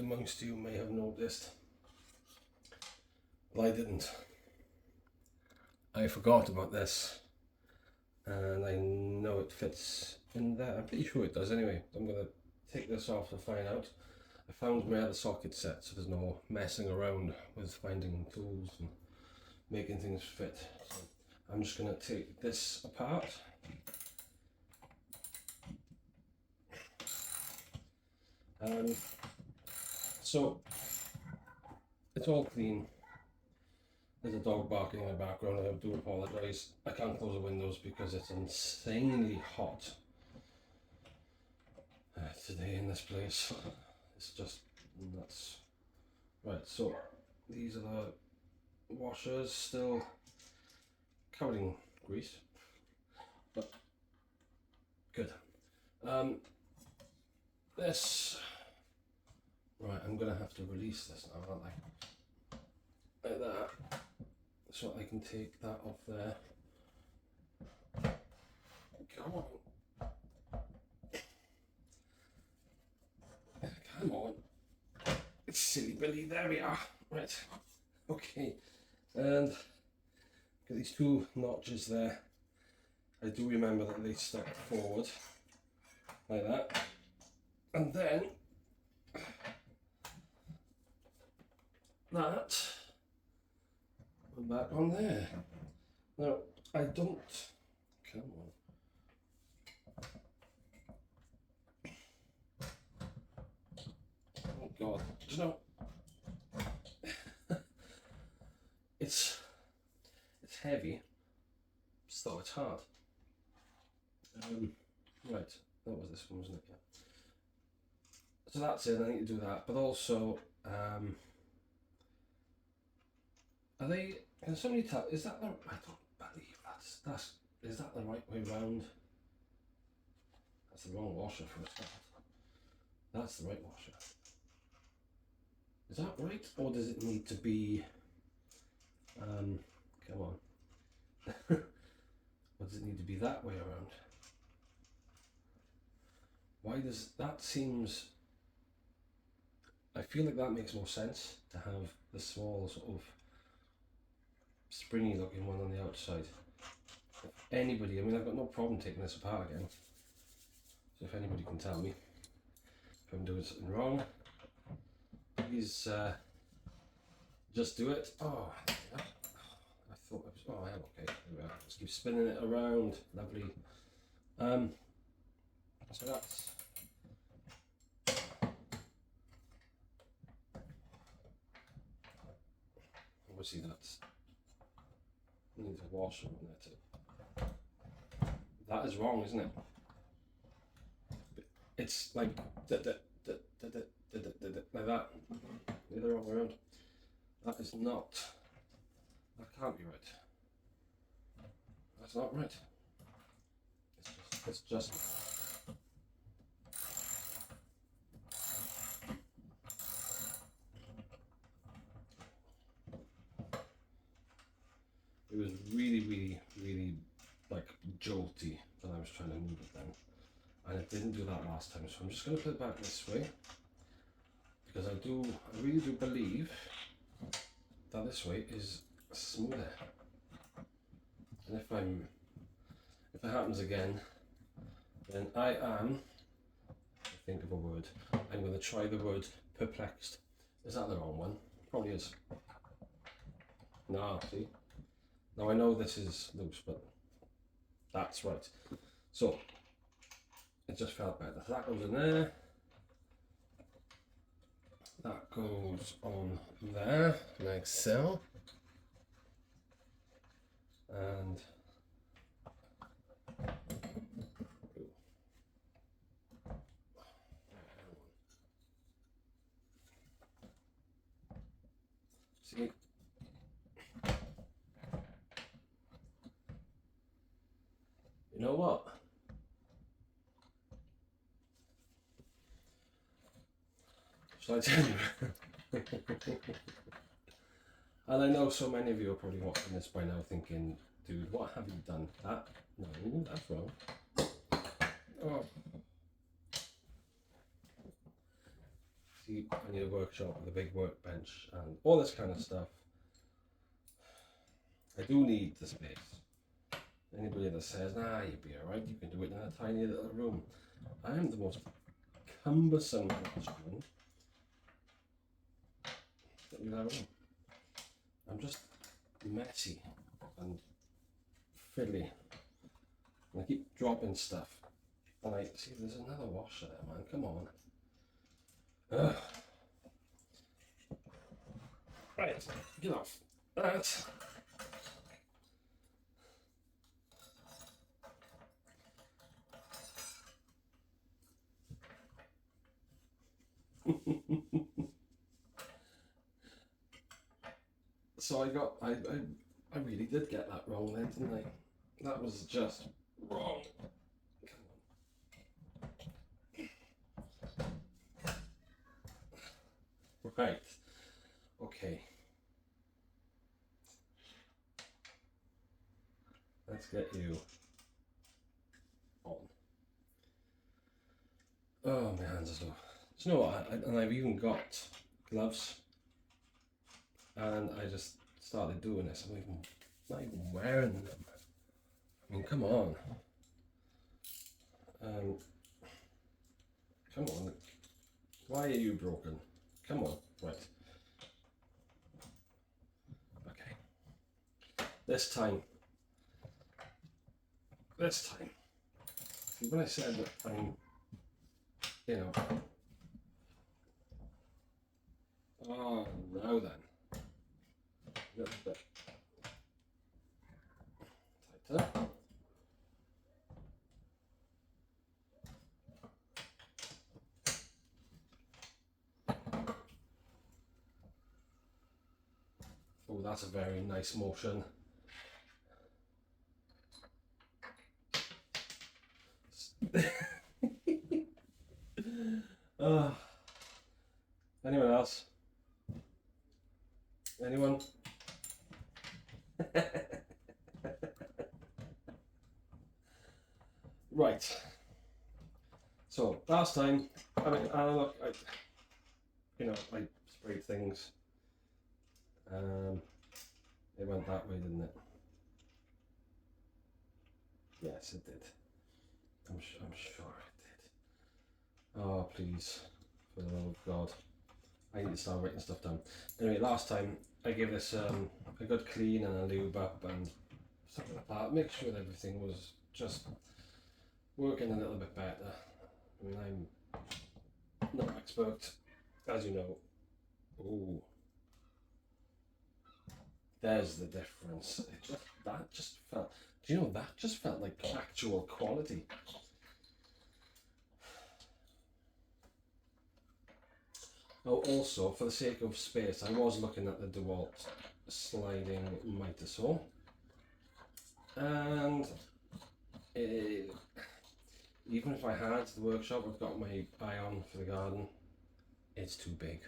amongst you may have noticed, but I didn't. I forgot about this, and I know it fits in there. I'm pretty sure it does anyway. I'm going to take this off to find out. I found my other socket set, so there's no messing around with finding tools and making things fit. So I'm just going to take this apart. So it's all clean. There's a dog barking in the background. I do apologise. I can't close the windows because it's insanely hot today in this place. It's just nuts. Right, so these are the washers, still covered in grease, but good. This, right, I'm gonna have to release this now, aren't I? Like that, so I can take that off there. Come on. Come on. It's silly Billy, there we are. Right, okay. And get these two notches there. I do remember that they step forward, like that. And then that and back on there. Now I don't, come on. Oh God, you know, it's heavy, so it's hard. Right, that was this one, wasn't it? Yeah. So that's it, I need to do that, but also, are they, can somebody tell, is that the, I don't believe that's, is that the right way round? That's the wrong washer for a start. That's the right washer. Is that right, or does it need to be, come on, or does it need to be that way around? Why does, that seems, I feel like that makes more sense to have the small sort of springy looking one on the outside. If anybody, I mean, I've got no problem taking this apart again. So if anybody can tell me if I'm doing something wrong, please just do it. Oh, yeah. I thought I was, oh, I am okay. Just keep spinning it around. Lovely. So that's, obviously that's, needs a washer on there too. That is wrong, isn't it? It's like like that. The other way around. That is not, that can't be right. That's not right. It's just it was really like jolty when I was trying to move it then, and it didn't do that last time, so I'm just going to put it back this way, because I really do believe that this way is smoother. And if it happens again, then I think of a word, I'm going to try the word perplexed. Is that the wrong one? Probably is. No, see? Now I know this is loose, but that's right. So it just felt better. That goes in there. That goes on there, like so. And see, you know what? Shall I tell you? And I know so many of you are probably watching this by now thinking, dude, what have you done? That? No, that's wrong. Oh. See, I need to workshop with a big workbench and all this kind of stuff. I do need the space. Anybody that says, nah, you'll be alright, you can do it in a tiny little room. I am the most cumbersome gentleman that you'll ever know. I'm just messy and fiddly. And I keep dropping stuff. And I see there's another washer there, man. Come on. Ugh. Right, get off that. So I really did get that wrong then, didn't I? That was just wrong. Right. Okay. Let's get you on. Oh, my hands are so. Do you know what? And I've even got gloves. And I just started doing this. I'm not even wearing them. I mean, come on. Come on. Why are you broken? Come on. Right. Okay. This time. See, when I said that I'm, you know. Oh, now then. A little bit tighter. Oh, that's a very nice motion. Anyone else? Anyone? Right. So last time, I mean, look, I sprayed things. It went that way, didn't it? Yes, it did. I'm sure it did. Oh, please, for the love of God. I need to start writing stuff down. Anyway, last time I gave this a good clean and a lube up and stuff like that. Make sure that everything was just working a little bit better. I mean, I'm not expert, as you know. Oh, there's the difference. That just felt. Do you know that just felt like actual quality? Oh, also, for the sake of space, I was looking at the DeWalt sliding Mitre Saw, and even if I had the workshop I've got my eye on for the garden, it's too big.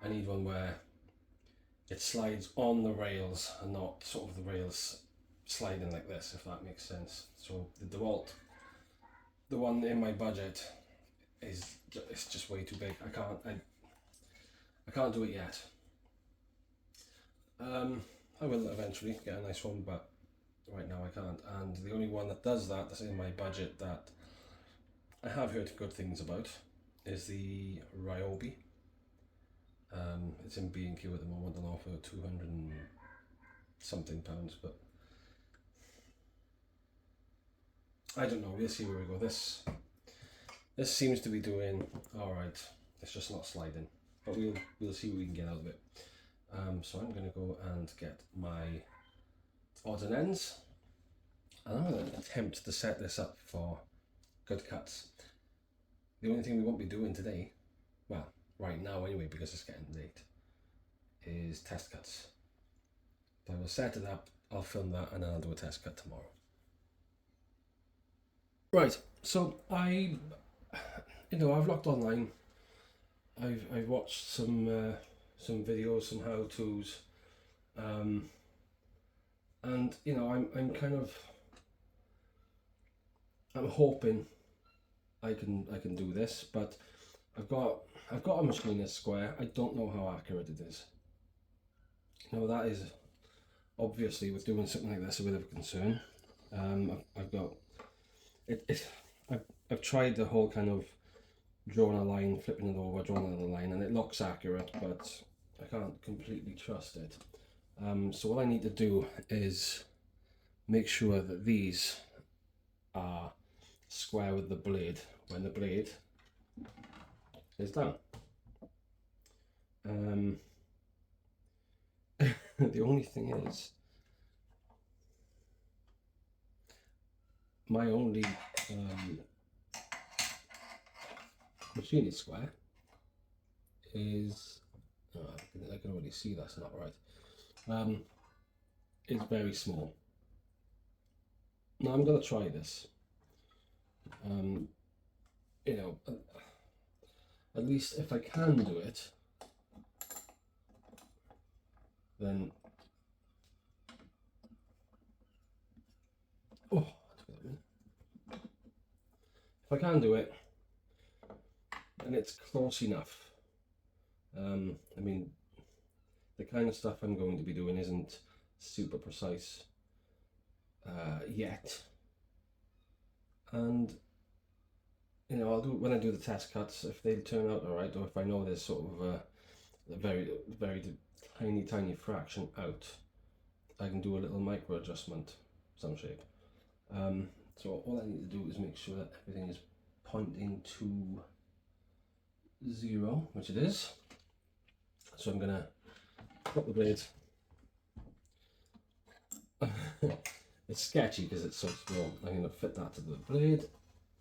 I need one where it slides on the rails and not sort of the rails sliding like this, if that makes sense. So the DeWalt, the one in my budget, it's just way too big. I can't do it yet. I will eventually get a nice one, but right now I can't. And the only one that does that, that's in my budget, that I have heard good things about, is the Ryobi. It's in B&Q at the moment and offer 200 and something pounds, but I don't know. We'll see where we go. This seems to be doing all right. It's just not sliding, but we'll see what we can get out of it. So I'm going to go and get my odds and ends, and I'm going to attempt to set this up for good cuts. The only thing we won't be doing today, well, right now anyway, because it's getting late, is test cuts. So I will set it up, I'll film that, and then I'll do a test cut tomorrow. Right, so I've looked online. I've watched some videos, some how-tos, and I'm hoping I can do this, but I've got a machinist square. I don't know how accurate it is. Now that is obviously, with doing something like this, a bit of a concern. I've got it. I've tried the whole kind of drawing a line, flipping it over, drawing another line, and it looks accurate, but I can't completely trust it. So what I need to do is make sure that these are square with the blade when the blade is down. The only thing is, my only machinist square is, oh, I can already see that's not right. It's very small. Now I'm going to try this. You know, at least if I can do it, then if I can do it, and it's close enough. I mean, the kind of stuff I'm going to be doing isn't super precise yet, and you know, I'll do when I do the test cuts. If they turn out all right, or if I know there's sort of a very tiny fraction out, I can do a little micro adjustment, some shape. So all I need to do is make sure that everything is pointing to 0, which it is. So I'm gonna put the blade. It's sketchy because it's so small. I'm going to fit that to the blade,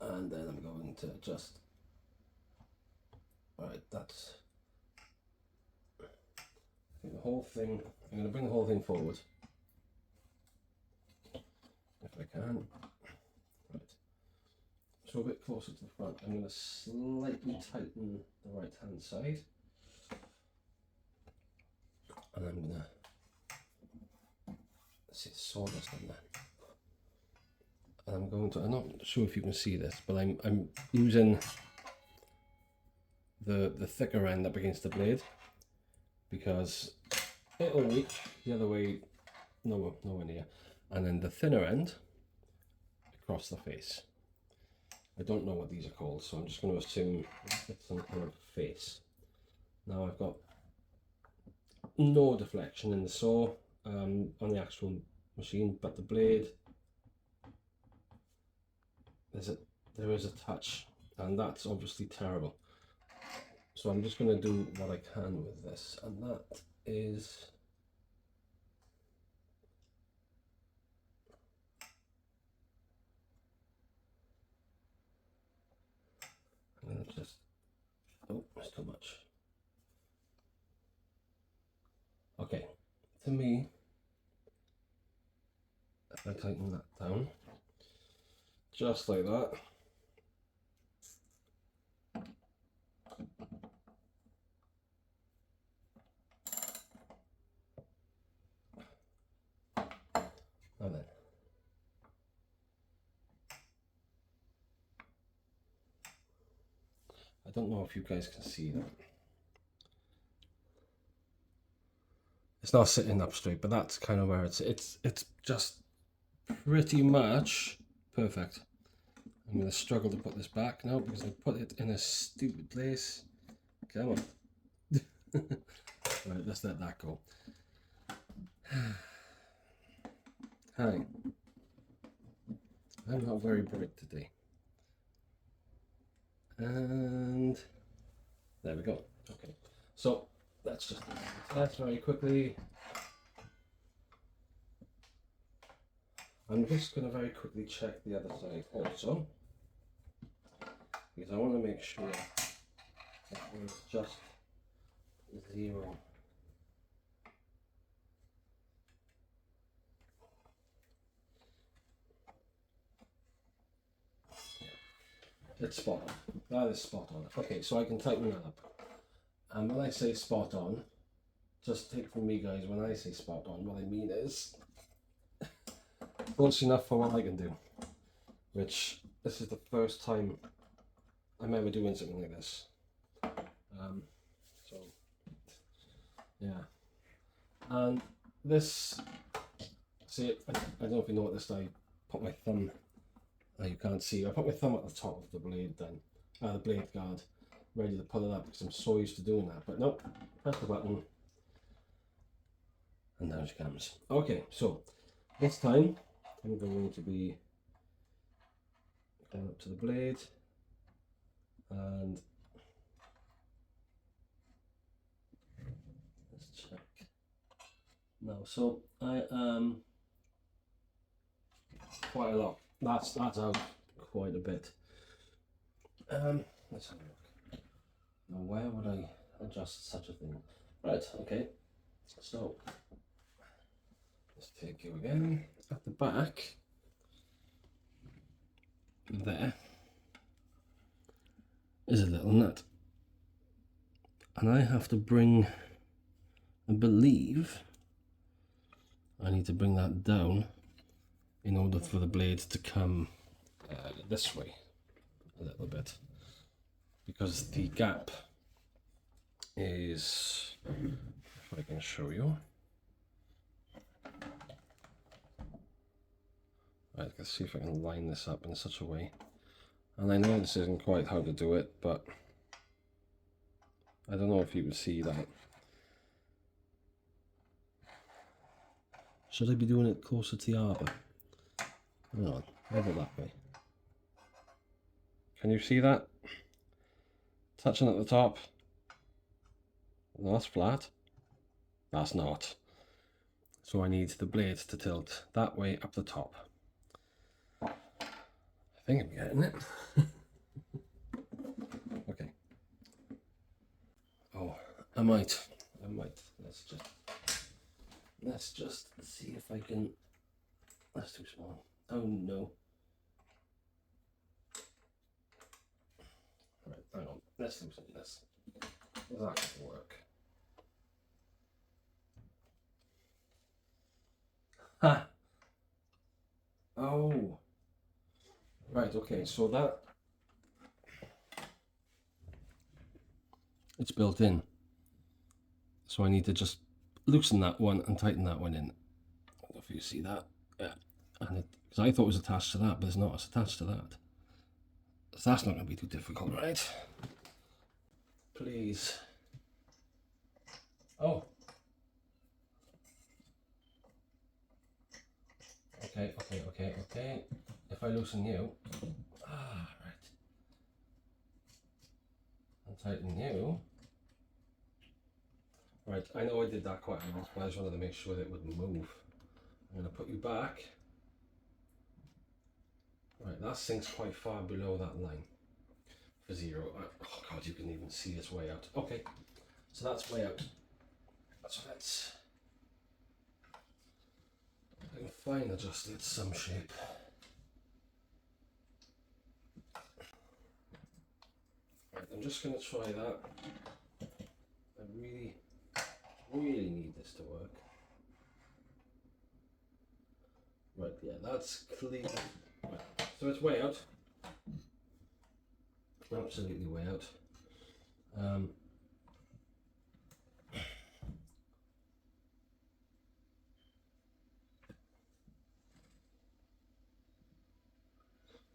and then I'm going to adjust. Alright, that's, I think the whole thing, I'm going to bring the whole thing forward, if I can. Right, so a bit closer to the front. I'm going to slightly tighten the right hand side, and I'm going to see the sawdust on there. And I'm going to, I'm not sure if you can see this, but I'm using the thicker end up against the blade, because it'll reach the other way, nowhere near, and then the thinner end across the face. I don't know what these are called, so I'm just going to assume it's some kind of face. Now I've got no deflection in the saw on the actual machine, but the blade, there is a touch, and that's obviously terrible. So I'm just going to do what I can with this, and that is I'm going to just, oh, it's too much. Okay, to me, if I tighten that down, just like that, and then I don't know if you guys can see that. It's not sitting up straight, but that's kind of where it's just pretty much perfect. I'm going to struggle to put this back now because I put it in a stupid place. Come on. Right, let's let that go. Hi. I'm not very bright today. And there we go. Okay, so let's just do that very quickly. I'm just going to very quickly check the other side also, because I want to make sure that there's just 0. It's spot on. That is spot on. Okay, so I can tighten that up. And when I say spot on, just take from me guys, when I say spot on, what I mean is close enough for what I can do. Which, this is the first time I'm ever doing something like this. So yeah, and this, see, I don't know if you noticed, I put my thumb, you can't see, I put my thumb at the top of the blade then, the blade guard, ready to pull it up because I'm so used to doing that, but nope, press the button, and there she comes. Okay, so this time I'm going to be going up to the blade, and let's check now. So I am quite a lot. That's out quite a bit. Let's have a look. Now where would I adjust such a thing? Right, okay. So let's take you again. At the back there is a little nut. And I have to bring, I believe I need to bring that down in order for the blade to come this way a little bit, because the gap is, if I can show you, right, let's see if I can line this up in such a way, and I know this isn't quite how to do it, but I don't know if you would see that. Should I be doing it closer to the arbor? Hang on, maybe that way. Can you see that? Touching at the top. No, that's flat. That's not. So I need the blade to tilt that way up the top. I think I'm getting it. Okay. Oh, I might. Let's just see if I can. That's too small. Oh no. Right, hang on. Let's loosen this. That could work. Ha! Oh. Right, okay, so that, it's built in. So I need to just loosen that one and tighten that one in. I don't know if you see that. Yeah. And because I thought it was attached to that, but it's not, it's attached to that. So that's not going to be too difficult, right? Please. Oh. Okay. If I loosen you, right. And tighten you. Right, I know I did that quite a lot, but I just wanted to make sure that it wouldn't move. I'm going to put you back. Right, that sinks quite far below that line for 0. Oh god, you can even see it's way out. Okay, so that's way out. So let's, I can fine adjust it some shape. Right, I'm just going to try that. I really need this to work. Right, yeah, that's clean. Right, so it's way out. Absolutely way out.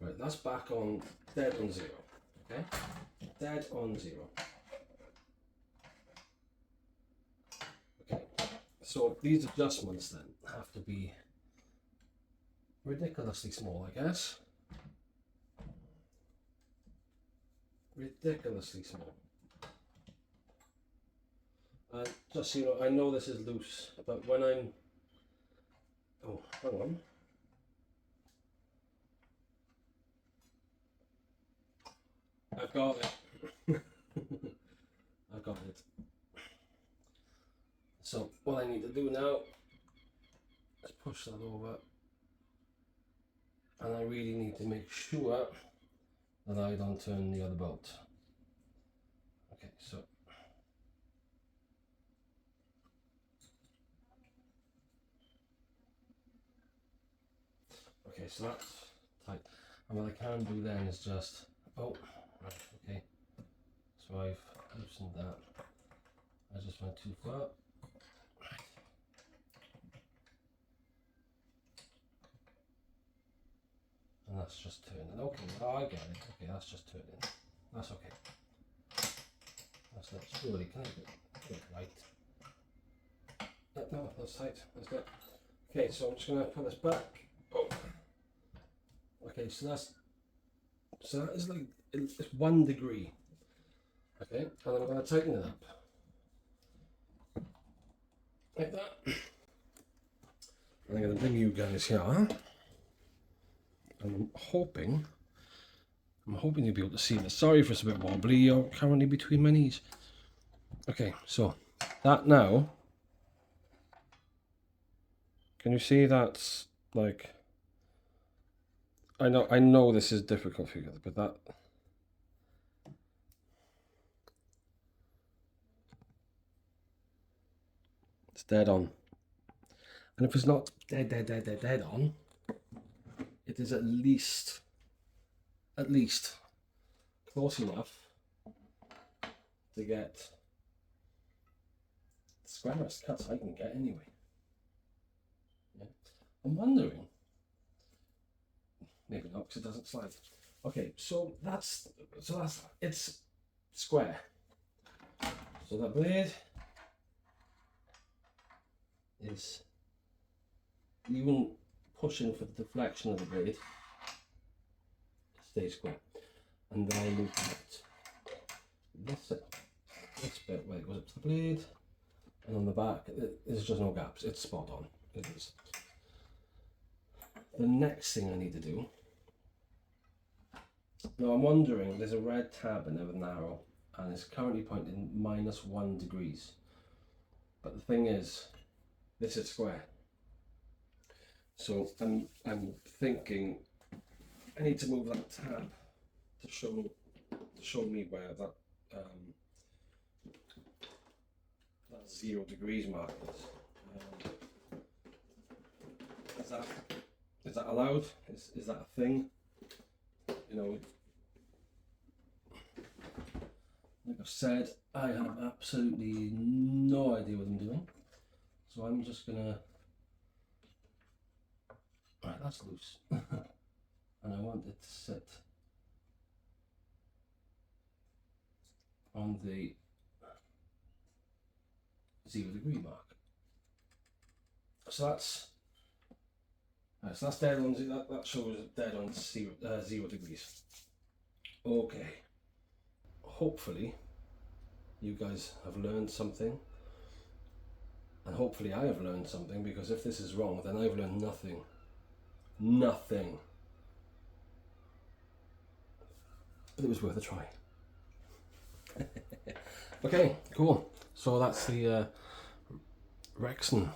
Right, that's back on, dead on 0. Okay, dead on 0. Okay, so these adjustments then have to be ridiculously small, I guess. Ridiculously small. And just so you know, I know this is loose, but when I'm, oh, hang on. I've got it. I've got it. So what I need to do now is push that over, and I really need to make sure that I don't turn the other bolt. Okay, so okay, so that's tight. And what I can do then is just, oh, right, okay. So I've loosen that. I just went too far. And that's just turning. Okay, I get it. Okay, that's just turning. That's okay. That's not surely. Can I get it right? No, that's tight. That's good. Okay, so I'm just gonna put this back. Oh. Okay, so that is like it's 1 degree. Okay, and then I'm gonna tighten it up like that. And I'm gonna bring you guys here. And I'm hoping you'll be able to see this. Sorry if it's a bit wobbly. You're currently between my knees. Okay, so that now. Can you see that's like? I know this is difficult for you, but that. It's dead on. And if it's not dead on, it is at least close enough to get the squarest cuts I can get anyway. Yeah. I'm wondering, maybe not because it doesn't slide. Okay, so that's it's square. So that blade is even pushing for the deflection of the blade, stays square. And then I look at this bit where it goes up to the blade, and on the back there's just no gaps. It's spot on. It is. The next thing I need to do. Now I'm wondering, there's a red tab in there with an arrow, and it's currently pointing -1 degrees. But the thing is, this is square. So I'm thinking I need to move that tab to show me where that 0 degrees mark is. Is that allowed? Is that a thing? You know, like I've said, I have absolutely no idea what I'm doing. So I'm just gonna. Right, that's loose. And I want it to sit on the 0 degree mark. So that's dead on. That shows dead on 0 degrees. Okay. Hopefully, you guys have learned something, and hopefully I have learned something, because if this is wrong, then I've learned nothing. Nothing. But it was worth a try. Okay, cool. So that's the Rexon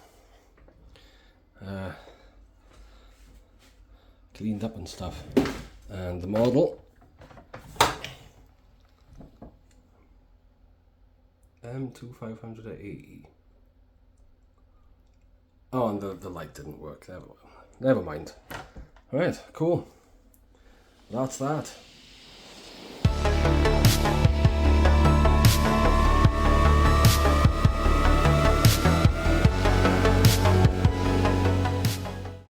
cleaned up and stuff, and the model M2500AE. Oh, and the light didn't work. Never mind. All right, cool. That's that.